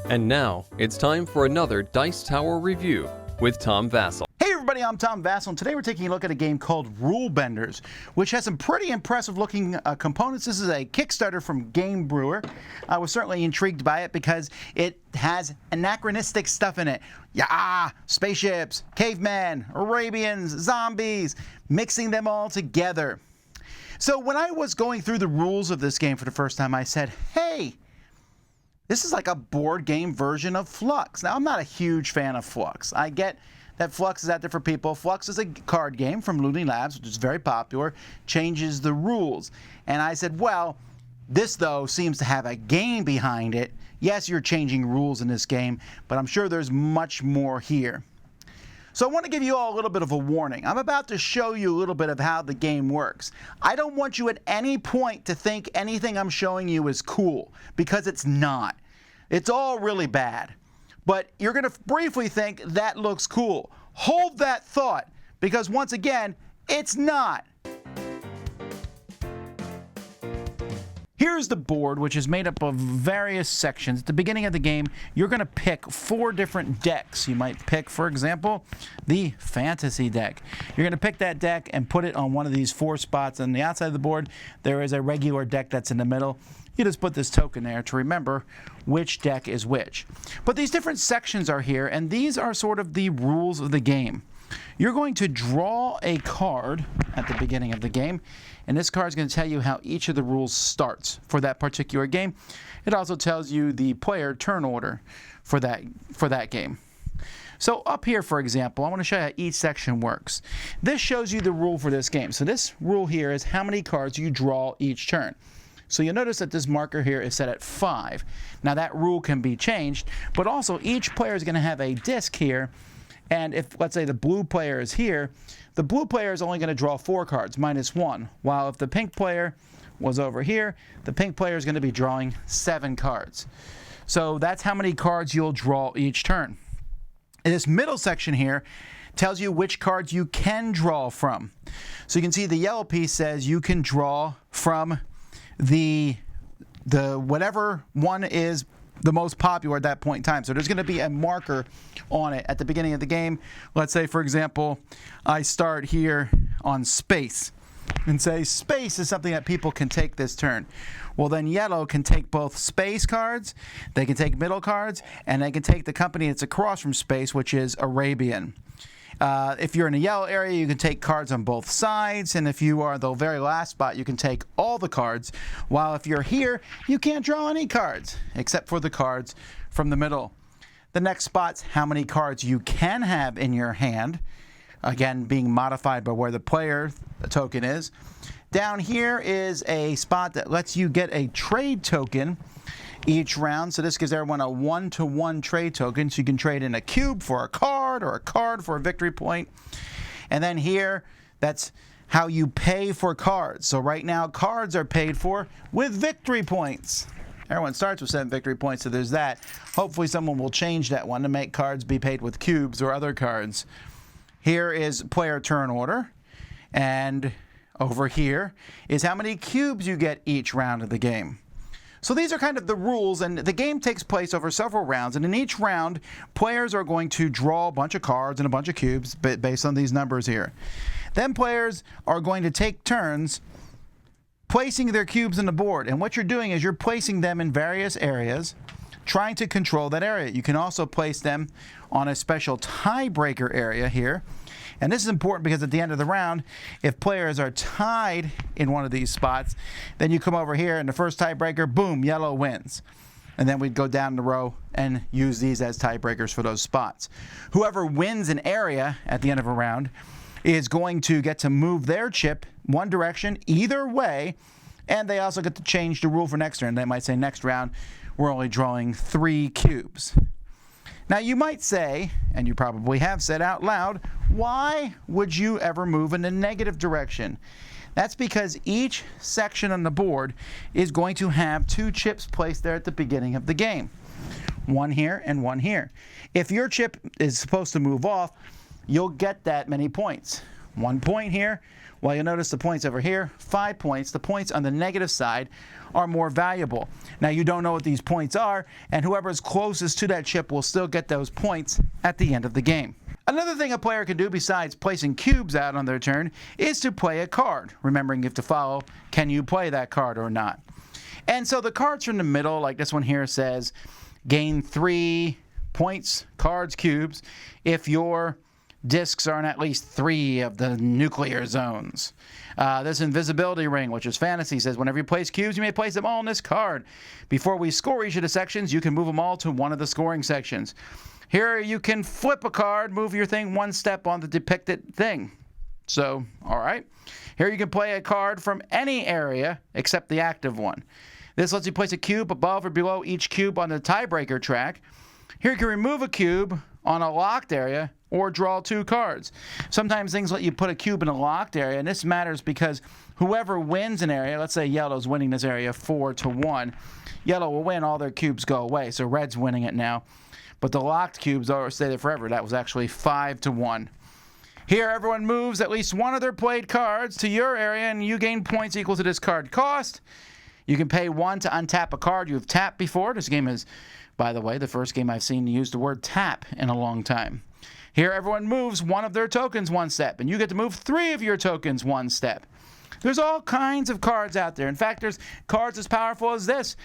And now, it's time for another Dice Tower review with Tom Vasel. Hey everybody, I'm Tom Vasel, and today we're taking a look at a game called Rulebenders, which has some pretty impressive looking components. This is a Kickstarter from Game Brewer. I was certainly intrigued by it because it has anachronistic stuff in it. Yeah, spaceships, cavemen, Arabians, zombies, mixing them all together. So when I was going through the rules of this game for the first time, I said, hey, this is like a board game version of Flux. Now, I'm not a huge fan of Flux. I get that Flux is out there for people. Flux is a card game from Looney Labs, which is very popular, changes the rules. And I said, well, this, though, seems to have a game behind it. Yes, you're changing rules in this game, but I'm sure there's much more here. So I want to give you all a little bit of a warning. I'm about to show you a little bit of how the game works. I don't want you at any point to think anything I'm showing you is cool, because it's not. It's all really bad. But you're going to briefly think that looks cool. Hold that thought, because once again, it's not. Here's the board, which is made up of various sections. At the beginning of the game, you're going to pick 4 different decks. You might pick, for example, the fantasy deck. You're going to pick that deck and put it on one of these 4 spots. On the outside of the board, there is a regular deck that's in the middle. You just put this token there to remember which deck is which. But these different sections are here, and these are sort of the rules of the game. You're going to draw a card at the beginning of the game, and this card is going to tell you how each of the rules starts for that particular game. It also tells you the player turn order for that game. So up here, for example, I want to show you how each section works. This shows you the rule for this game. So this rule here is how many cards you draw each turn. So you'll notice that this marker here is set at 5. Now that rule can be changed, but also each player is going to have a disc here. And if, let's say, the blue player is here, the blue player is only going to draw 4 cards, -1. While if the pink player was over here, the pink player is going to be drawing 7 cards. So that's how many cards you'll draw each turn. And this middle section here tells you which cards you can draw from. So you can see the yellow piece says you can draw from the whatever one is the most popular at that point in time. So there's going to be a marker on it at the beginning of the game. Let's say, for example, I start here on space and say space is something that people can take this turn. Well, then yellow can take both space cards, they can take middle cards, and they can take the company that's across from space, which is Arabian. If you're in a yellow area, you can take cards on both sides, and if you are the very last spot, you can take all the cards, while if you're here, you can't draw any cards, except for the cards from the middle. The next spot's how many cards you can have in your hand, again being modified by where the player token is. Down here is a spot that lets you get a trade token each round. So this gives everyone a 1-to-1 trade token, so you can trade in a cube for a card or a card for a victory point. And then here, that's how you pay for cards. So right now, cards are paid for with victory points. Everyone starts with 7 victory points, so there's that. Hopefully someone will change that one to make cards be paid with cubes or other cards. Here is player turn order, and over here is how many cubes you get each round of the game. So these are kind of the rules, and the game takes place over several rounds, and in each round, players are going to draw a bunch of cards and a bunch of cubes based on these numbers here. Then players are going to take turns placing their cubes on the board, and what you're doing is you're placing them in various areas, trying to control that area. You can also place them on a special tiebreaker area here. And this is important because at the end of the round, if players are tied in one of these spots, then you come over here and the first tiebreaker, boom, yellow wins. And then we'd go down the row and use these as tiebreakers for those spots. Whoever wins an area at the end of a round is going to get to move their chip one direction either way, and they also get to change the rule for next turn. They might say next round we're only drawing 3 cubes. Now you might say, and you probably have said out loud, why would you ever move in the negative direction? That's because each section on the board is going to have 2 chips placed there at the beginning of the game. One here and one here. If your chip is supposed to move off, you'll get that many points. 1 point here. Well, you'll notice the points over here, 5 points. The points on the negative side are more valuable. Now, you don't know what these points are, and whoever's closest to that chip will still get those points at the end of the game. Another thing a player can do besides placing cubes out on their turn is to play a card, remembering you have to follow, can you play that card or not? And so the cards from the middle, like this one here says, gain 3 points, cards, cubes, if your discs are in at least 3 of the nuclear zones. This invisibility ring, which is fantasy, says whenever you place cubes, you may place them all in this card. Before we score each of the sections, you can move them all to one of the scoring sections. Here you can flip a card, move your thing 1 step on the depicted thing. So, all right. Here you can play a card from any area except the active one. This lets you place a cube above or below each cube on the tiebreaker track. Here you can remove a cube on a locked area or draw 2 cards. Sometimes things let you put a cube in a locked area, and this matters because whoever wins an area, let's say yellow's winning this area 4-1, yellow will win, all their cubes go away, so red's winning it now. But the locked cubes are stay there forever. That was actually 5-1. Here, everyone moves at least one of their played cards to your area, and you gain points equal to this card cost. You can pay 1 to untap a card you've tapped before. This game is, by the way, the first game I've seen use the word tap in a long time. Here, everyone moves one of their tokens 1 step, and you get to move 3 of your tokens 1 step. There's all kinds of cards out there. In fact, there's cards as powerful as this.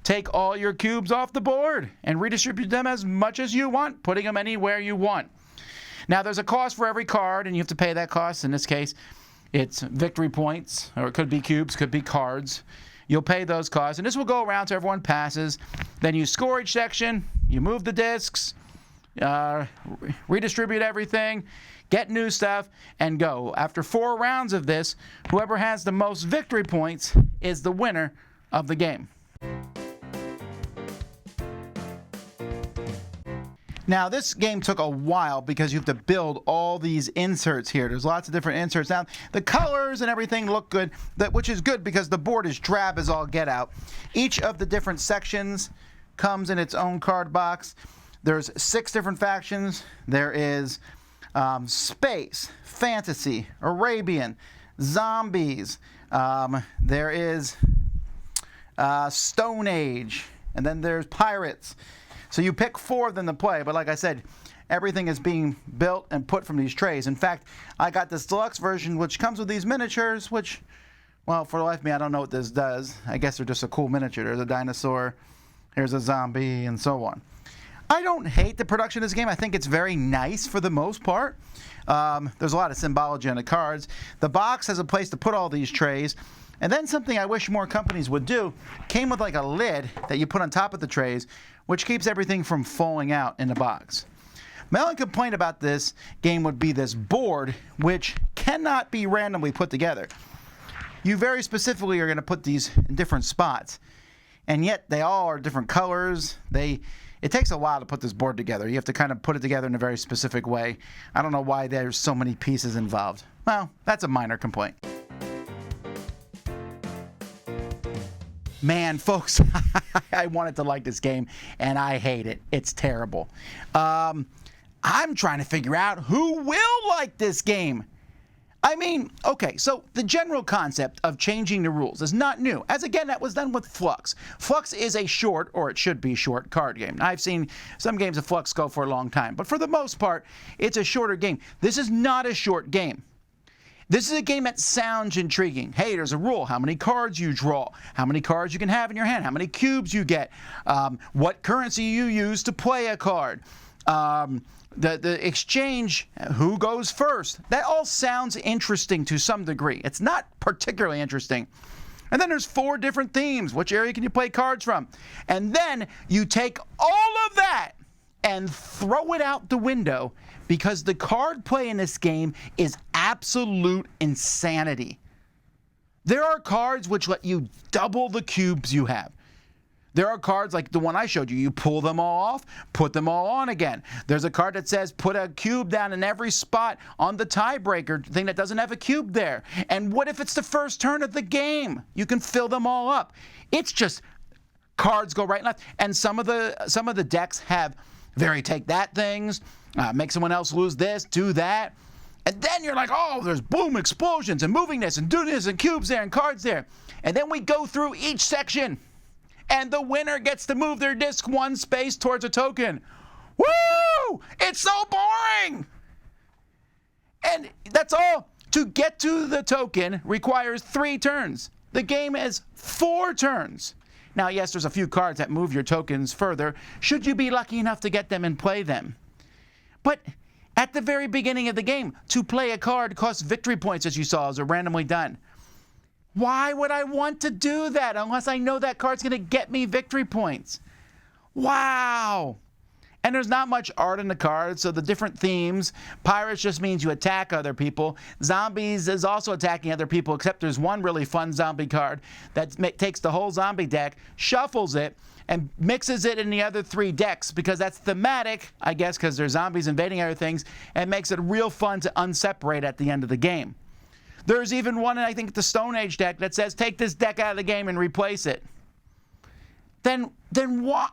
Take all your cubes off the board and redistribute them as much as you want, putting them anywhere you want. Now, there's a cost for every card, and you have to pay that cost. In this case, it's victory points, or it could be cubes, could be cards. You'll pay those costs, and this will go around till everyone passes. Then you score each section, you move the discs, redistribute everything, get new stuff, and go. After 4 rounds of this, whoever has the most victory points is the winner of the game. Now, this game took a while because you have to build all these inserts here. There's lots of different inserts. Now, the colors and everything look good, which is good because the board is drab as all get out. Each of the different sections comes in its own card box. There's 6 different factions. There is space, fantasy, Arabian, zombies. There is Stone Age, and then there's pirates. So you pick 4 of them to play, but like I said, everything is being built and put from these trays. In fact, I got this deluxe version, which comes with these miniatures, which, well, for the life of me, I don't know what this does. I guess they're just a cool miniature. There's a dinosaur, here's a zombie, and so on. I don't hate the production of this game. I think it's very nice for the most part. There's a lot of symbology on the cards. The box has a place to put all these trays. And then something I wish more companies would do, came with like a lid that you put on top of the trays, which keeps everything from falling out in the box. My only complaint about this game would be this board, which cannot be randomly put together. You very specifically are going to put these in different spots, and yet they all are different colors. It takes a while to put this board together. You have to kind of put it together in a very specific way. I don't know why there's so many pieces involved. Well, that's a minor complaint. Man, folks, I wanted to like this game, and I hate it. It's terrible. I'm trying to figure out who will like this game. I mean, okay, so the general concept of changing the rules is not new. As again, that was done with Flux. Flux is a short, or it should be short, card game. I've seen some games of Flux go for a long time, but for the most part, it's a shorter game. This is not a short game. This is a game that sounds intriguing. Hey, there's a rule. How many cards you draw. How many cards you can have in your hand. How many cubes you get. What currency you use to play a card. The exchange, who goes first. That all sounds interesting to some degree. It's not particularly interesting. And then there's 4 different themes. Which area can you play cards from? And then you take all of that and throw it out the window because the card play in this game is absolute insanity. There are cards which let you double the cubes you have. There are cards like the one I showed you. You pull them all off, put them all on again. There's a card that says put a cube down in every spot on the tiebreaker thing that doesn't have a cube there. And what if it's the first turn of the game? You can fill them all up. It's just cards go right and left. And some of the decks have very take that things, make someone else lose this, do that. And then you're like, oh, there's boom, explosions and moving this and doing this and cubes there and cards there. And then we go through each section. And the winner gets to move their disc one space towards a token. Woo! It's so boring! And that's all. To get to the token requires 3 turns. The game has 4 turns. Now, yes, there's a few cards that move your tokens further, should you be lucky enough to get them and play them. But at the very beginning of the game, to play a card costs victory points, as you saw, as are randomly done. Why would I want to do that unless I know that card's going to get me victory points? Wow! And there's not much art in the cards, so the different themes. Pirates just means you attack other people. Zombies is also attacking other people, except there's one really fun zombie card that takes the whole zombie deck, shuffles it, and mixes it in the other 3 decks, because that's thematic, I guess, because there's zombies invading other things, and makes it real fun to unseparate at the end of the game. There's even one, I think, the Stone Age deck that says, take this deck out of the game and replace it. Then what?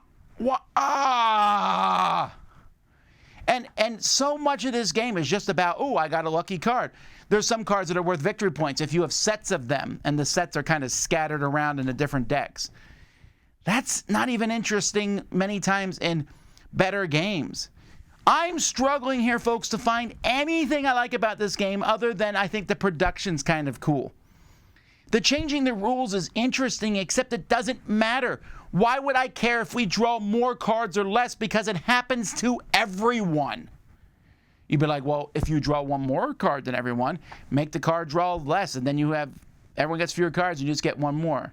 And so much of this game is just about, oh, I got a lucky card. There's some cards that are worth victory points if you have sets of them, and the sets are kind of scattered around in the different decks. That's not even interesting many times in better games. I'm struggling here, folks, to find anything I like about this game other than I think the production's kind of cool. The changing the rules is interesting, except it doesn't matter. Why would I care if we draw more cards or less? Because it happens to everyone. You'd be like, well, if you draw one more card than everyone, make the card draw less, and then everyone gets fewer cards, and you just get one more.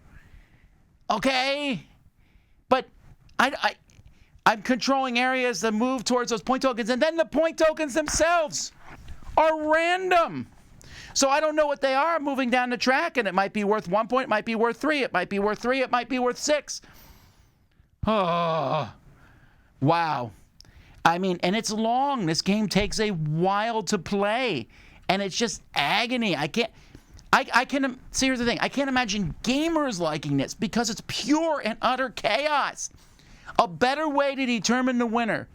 Okay, but I'm controlling areas that move towards those point tokens, and then the point tokens themselves are random. So I don't know what they are moving down the track, and it might be worth 1 point, it might be worth 3, it might be worth 3, it might be worth 6. Oh, wow. I mean, and it's long. This game takes a while to play, and it's just agony. See, here's the thing. I can't imagine gamers liking this because it's pure and utter chaos. A better way to determine the winner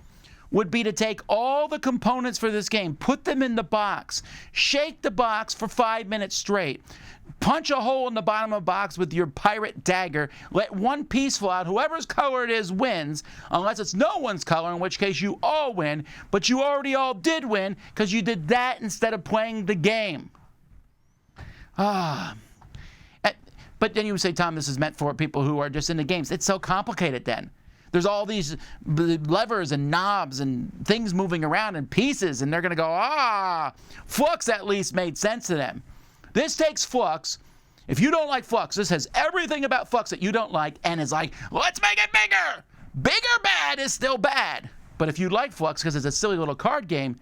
would be to take all the components for this game, put them in the box, shake the box for 5 minutes straight, punch a hole in the bottom of the box with your pirate dagger, let one piece fall out, whoever's color it is wins, unless it's no one's color, in which case you all win, but you already all did win because you did that instead of playing the game. But then you would say, Tom, this is meant for people who are just into games. It's so complicated then. There's all these levers and knobs and things moving around and pieces, and they're going to go, Flux at least made sense to them. This takes Flux. If you don't like Flux, this has everything about Flux that you don't like, and is like, let's make it bigger. Bigger bad is still bad. But if you like Flux because it's a silly little card game,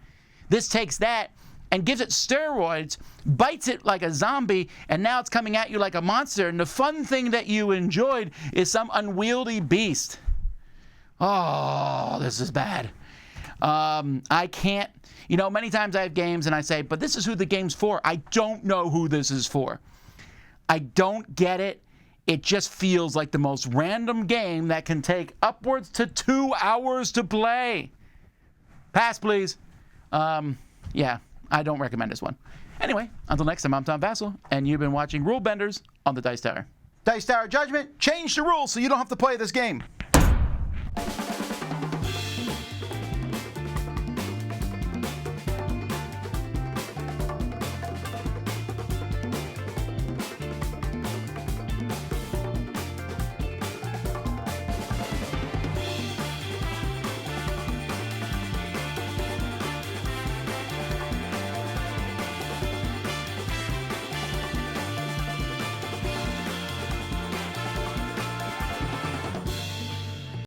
this takes that and gives it steroids, bites it like a zombie, and now it's coming at you like a monster, and the fun thing that you enjoyed is some unwieldy beast. Oh, this is bad. I can't, many times I have games and I say, but this is who the game's for. I don't know who this is for. I don't get it. It just feels like the most random game that can take upwards to 2 hours to play. Pass, please. Yeah, I don't recommend this one. Anyway, until next time, I'm Tom Vasel, and you've been watching Rulebenders on the Dice Tower. Dice Tower Judgment, change the rules so you don't have to play this game.